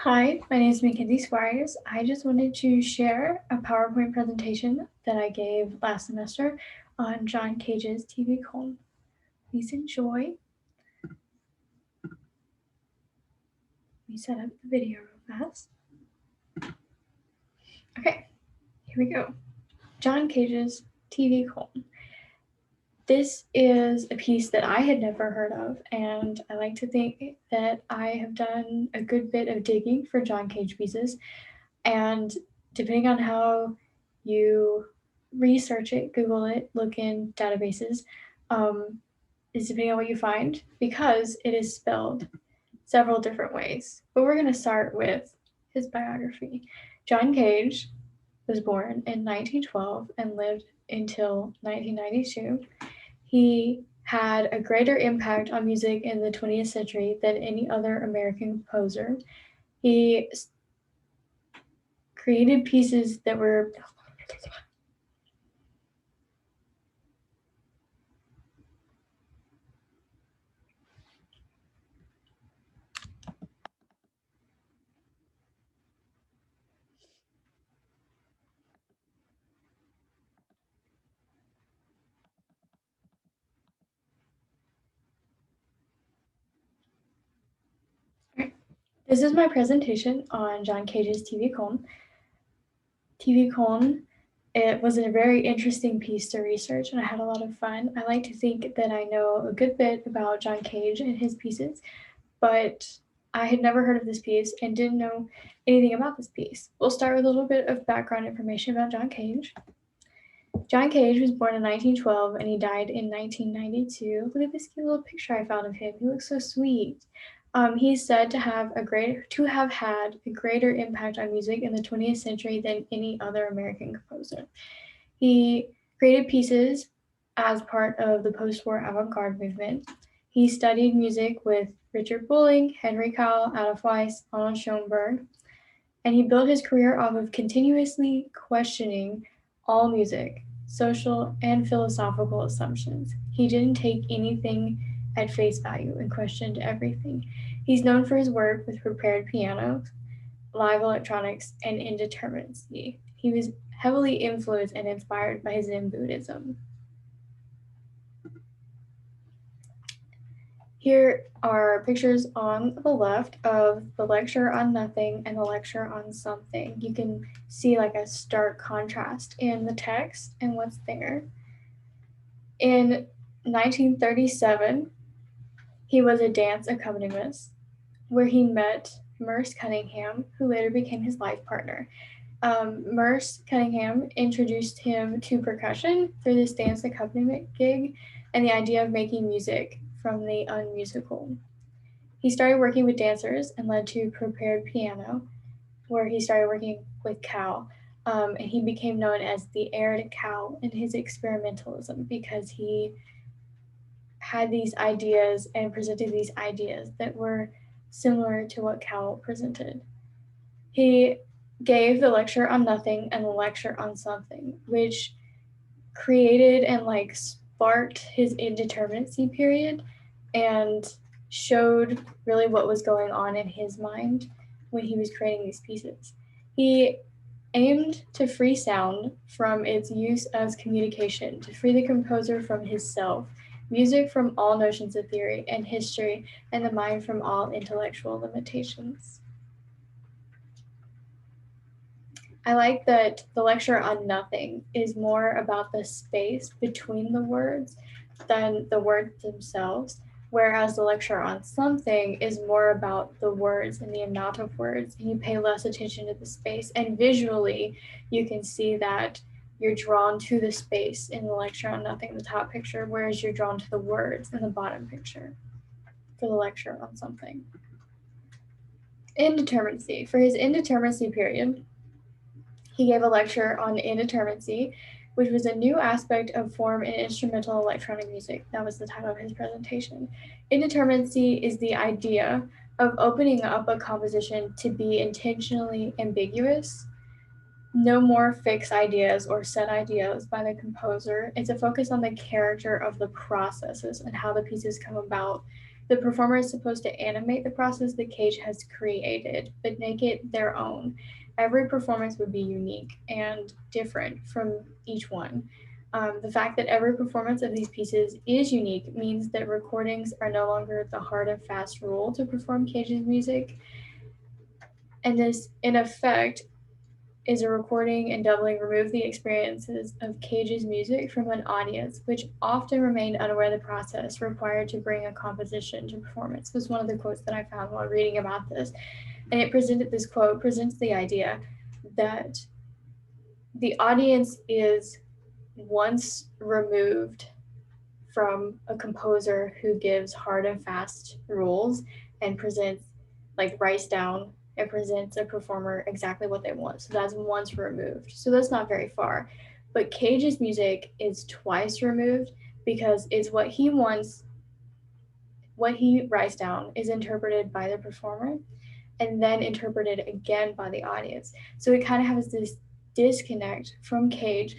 Hi, my name is Mackenzie Squires. I just wanted to share a PowerPoint presentation that I gave last semester on John Cage's Tv Koln. Please enjoy. Let me set up the video real fast. Okay, here we go. John Cage's Tv Koln. This is a piece that I had never heard of, and I like to think that I have done a good bit of digging for John Cage pieces. And depending on how you research it, Google it, look in databases, is depending on what you find, because it is spelled several different ways. But we're going to start with his biography. John Cage was born in 1912 and lived until 1992. He had a greater impact on music in the 20th century than any other American composer. He created pieces that were This is my presentation on John Cage's Tv Koln. Tv Koln, it was a very interesting piece to research and I had a lot of fun. I like to think that I know a good bit about John Cage and his pieces, but I had never heard of this piece and didn't know anything about this piece. We'll start with a little bit of background information about John Cage. John Cage was born in 1912 and he died in 1992. Look at this cute little picture I found of him. He looks so sweet. He's said to have had a greater impact on music in the 20th century than any other American composer. He created pieces as part of the post-war avant-garde movement. He studied music with Richard Bulling, Henry Cowell, Ada Weiss, Arnold Schoenberg, and he built his career off of continuously questioning all music, social and philosophical assumptions. He didn't take anything at face value and questioned everything. He's known for his work with prepared pianos, live electronics, and indeterminacy. He was heavily influenced and inspired by Zen Buddhism. Here are pictures on the left of the lecture on nothing and the lecture on something. You can see like a stark contrast in the text and what's there. In 1937, he was a dance accompanist where he met Merce Cunningham, who later became his life partner. Merce Cunningham introduced him to percussion through this dance accompaniment gig and the idea of making music from the unmusical. He started working with dancers and led to prepared piano, where he started working with Cowell. And he became known as the heir to Cowell in his experimentalism because he had these ideas and presented these ideas that were similar to what Cowell presented. He gave the lecture on nothing and the lecture on something, which created and sparked his indeterminacy period and showed really what was going on in his mind when he was creating these pieces. He aimed to free sound from its use as communication, to free the composer from his self, music from all notions of theory and history, and the mind from all intellectual limitations. I like that the lecture on nothing is more about the space between the words than the words themselves, whereas the lecture on something is more about the words and the amount of words, and you pay less attention to the space. And visually, you can see that you're drawn to the space in the lecture on nothing, the top picture, whereas you're drawn to the words in the bottom picture for the lecture on something. Indeterminacy. For his indeterminacy period, he gave a lecture on indeterminacy, which was a new aspect of form in instrumental electronic music. That was the title of his presentation. Indeterminacy is the idea of opening up a composition to be intentionally ambiguous. No more fixed ideas or set ideas by the composer. It's a focus on the character of the processes and how the pieces come about. The performer is supposed to animate the process the cage has created, but make it their own. Every performance would be unique and different from each one. The fact that every performance of these pieces is unique means that recordings are no longer the hard and fast rule to perform Cage's music. And this, in effect, is a recording and doubling remove the experiences of Cage's music from an audience, which often remained unaware of the process required to bring a composition to performance. This was one of the quotes that I found while reading about this. And this quote presents the idea that the audience is once removed from a composer who gives hard and fast rules and presents, like writes down and presents a performer exactly what they want. So that's once removed. So that's not very far. But Cage's music is twice removed because it's what he wants, what he writes down is interpreted by the performer and then interpreted again by the audience. So it kind of has this disconnect from Cage,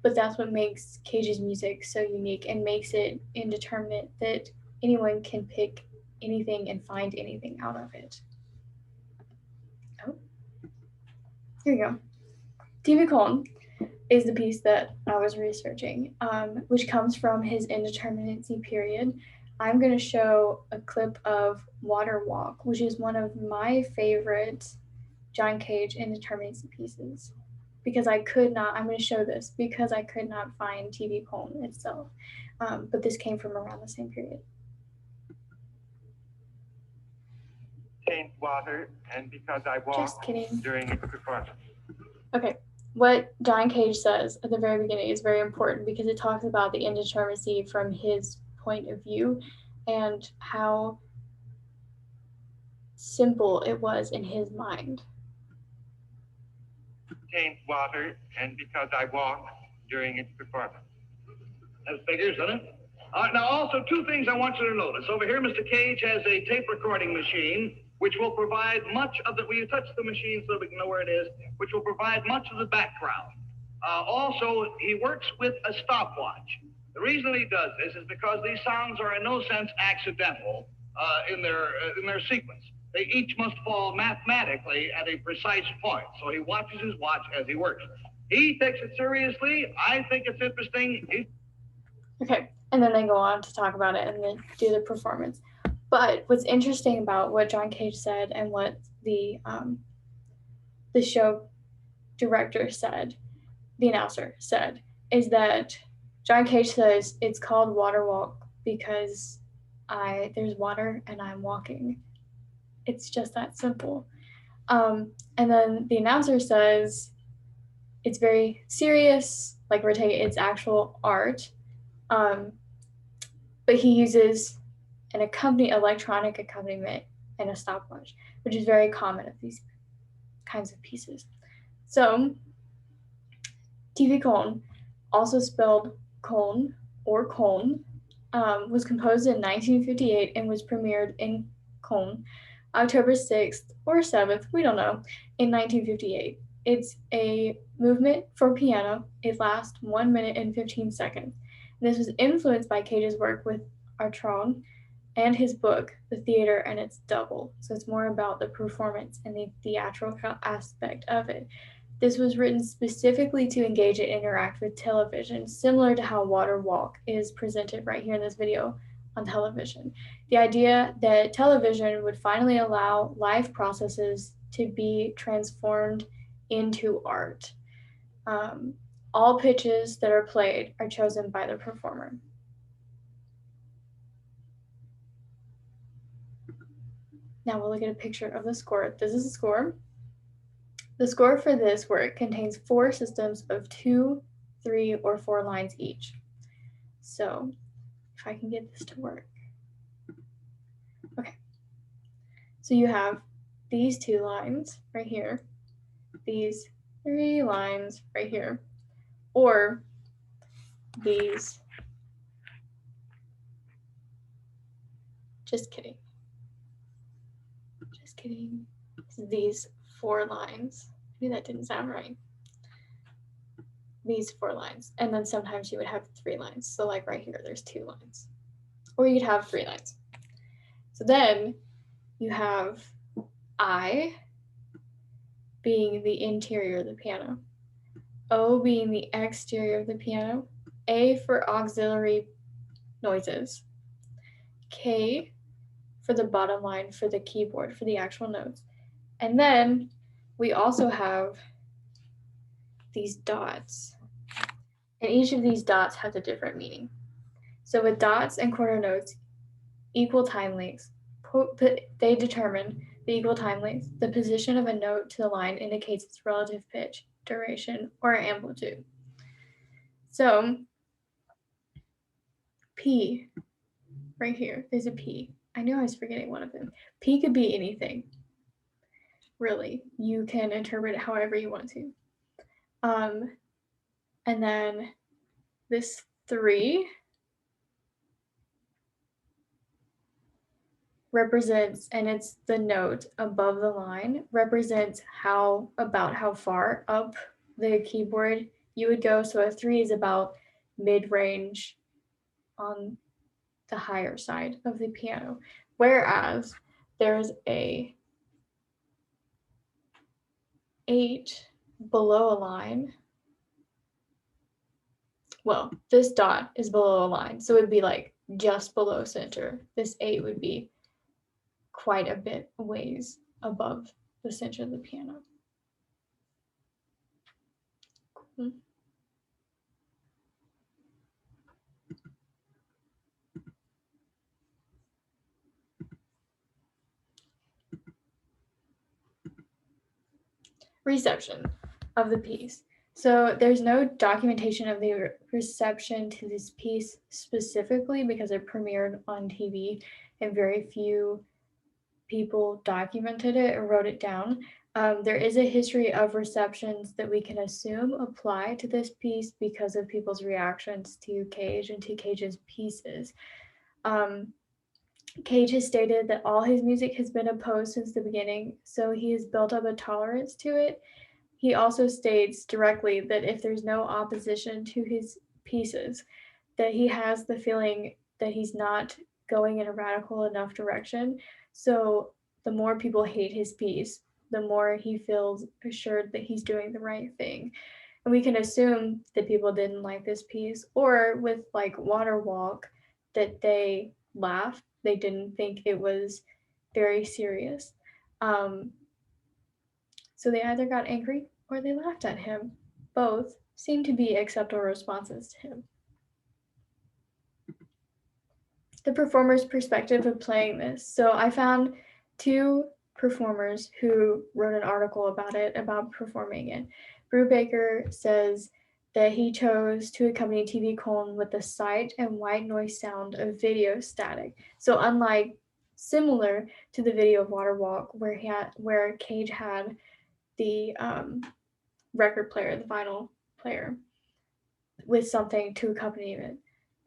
but that's what makes Cage's music so unique and makes it indeterminate that anyone can pick anything and find anything out of it. Oh, here you go. Tv Koln is the piece that I was researching, which comes from his Indeterminacy period. I'm going to show a clip of Water Walk, which is one of my favorite John Cage Indeterminacy pieces. Because I'm going to show this because I could not find Tv Koln itself, but this came from around the same period. Change water, and because I walked Just kidding. During the performance. Okay, what John Cage says at the very beginning is very important because it talks about the indeterminacy from his point of view and how simple it was in his mind. Change water, and because I walked during its performance. That figures, doesn't it? Now, also, two things I want you to notice. Over here, Mr. Cage has a tape recording machine, which will provide much of the, will you touch the machine so we can know where it is, which will provide much of the background. Also, he works with a stopwatch. The reason he does this is because these sounds are in no sense accidental in their sequence. They each must fall mathematically at a precise point. So he watches his watch as he works. He takes it seriously. I think it's interesting. Okay, and then they go on to talk about it and then do the performance. But what's interesting about what John Cage said and what the show director said, the announcer said, is that John Cage says it's called Water Walk because there's water and I'm walking. It's just that simple. And then the announcer says it's very serious, like we're taking it's actual art. But he uses an electronic accompaniment and a stopwatch, which is very common of these kinds of pieces. So Tv Koln, also spelled Koln or Koln, was composed in 1958 and was premiered in Koln October 6th or 7th, we don't know, in 1958. It's a movement for piano. It lasts 1 minute and 15 seconds. This was influenced by Cage's work with Artron and his book, The Theater and Its Double. So it's more about the performance and the theatrical aspect of it. This was written specifically to engage and interact with television, similar to how Water Walk is presented right here in this video on television. The idea that television would finally allow live processes to be transformed into art. All pitches that are played are chosen by the performer. Now we'll look at a picture of the score. This is the score. The score for this work contains 4 systems of 2, 3, or 4 lines each. So if I can get this to work. Okay. So you have these 2 lines right here, these 3 lines right here, or these, just kidding, these 4 lines. Maybe that didn't sound right. These 4 lines, and then sometimes you would have 3 lines. So like right here, there's 2 lines, or you'd have 3 lines. So then you have I being the interior of the piano, O being the exterior of the piano, A for auxiliary noises, K for the bottom line for the keyboard, for the actual notes. And then we also have these dots. And each of these dots has a different meaning. So with dots and quarter notes, equal time lengths, they determine the equal time lengths. The position of a note to the line indicates its relative pitch, duration, or amplitude. So P, right here, there's a P. I knew I was forgetting one of them. P could be anything, really. You can interpret it however you want to. And then this 3 represents, and it's the note above the line, represents about how far up the keyboard you would go. So a 3 is about mid-range on the higher side of the piano, whereas there's a 8 below a line. Well, this dot is below a line, so it would be like just below center. This 8 would be quite a bit ways above the center of the piano. Cool. Reception of the piece. So there's no documentation of the reception to this piece specifically because it premiered on TV and very few people documented it or wrote it down. There is a history of receptions that we can assume apply to this piece because of people's reactions to Cage and to Cage's pieces. Cage has stated that all his music has been opposed since the beginning, so he has built up a tolerance to it. He also states directly that if there's no opposition to his pieces, that he has the feeling that he's not going in a radical enough direction. So the more people hate his piece, the more he feels assured that he's doing the right thing. And we can assume that people didn't like this piece, or with like Water Walk, that they laughed. They didn't think it was very serious. So they either got angry or they laughed at him. Both seem to be acceptable responses to him. The performer's perspective of playing this. So I found 2 performers who wrote an article about it, about performing it. Brubaker says that he chose to accompany Tv Koln with the sight and white noise sound of video static. So unlike similar to the video of Water Walk, where Cage had the record player, the vinyl player, with something to accompany it,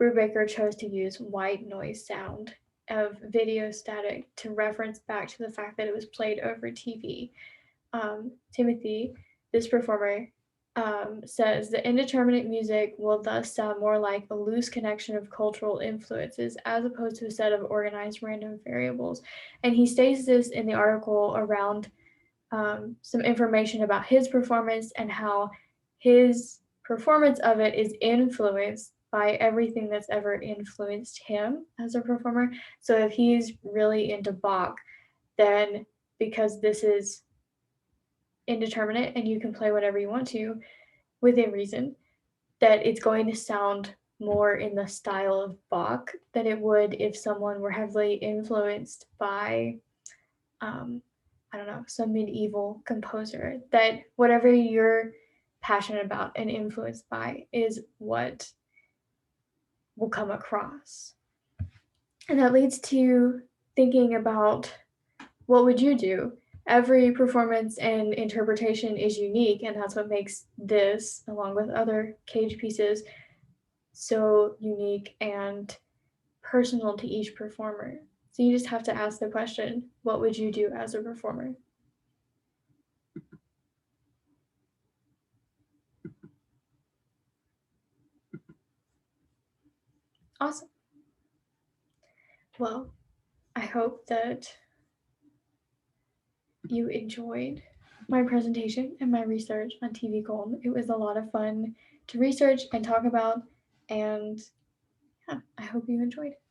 Brubaker chose to use white noise sound of video static to reference back to the fact that it was played over TV. Timothy, this performer, says the indeterminate music will thus sound more like a loose connection of cultural influences as opposed to a set of organized random variables. And he states this in the article around some information about his performance and how his performance of it is influenced by everything that's ever influenced him as a performer. So if he's really into Bach, then because this is indeterminate and you can play whatever you want to within reason, that it's going to sound more in the style of Bach than it would if someone were heavily influenced by I don't know, some medieval composer. That whatever you're passionate about and influenced by is what will come across. And that leads to thinking about what would you do? Every performance and interpretation is unique, and that's what makes this, along with other Cage pieces, so unique and personal to each performer. So you just have to ask the question, what would you do as a performer? Awesome. Well, I hope that you enjoyed my presentation and my research on TV Koln. It was a lot of fun to research and talk about, and yeah, I hope you enjoyed it.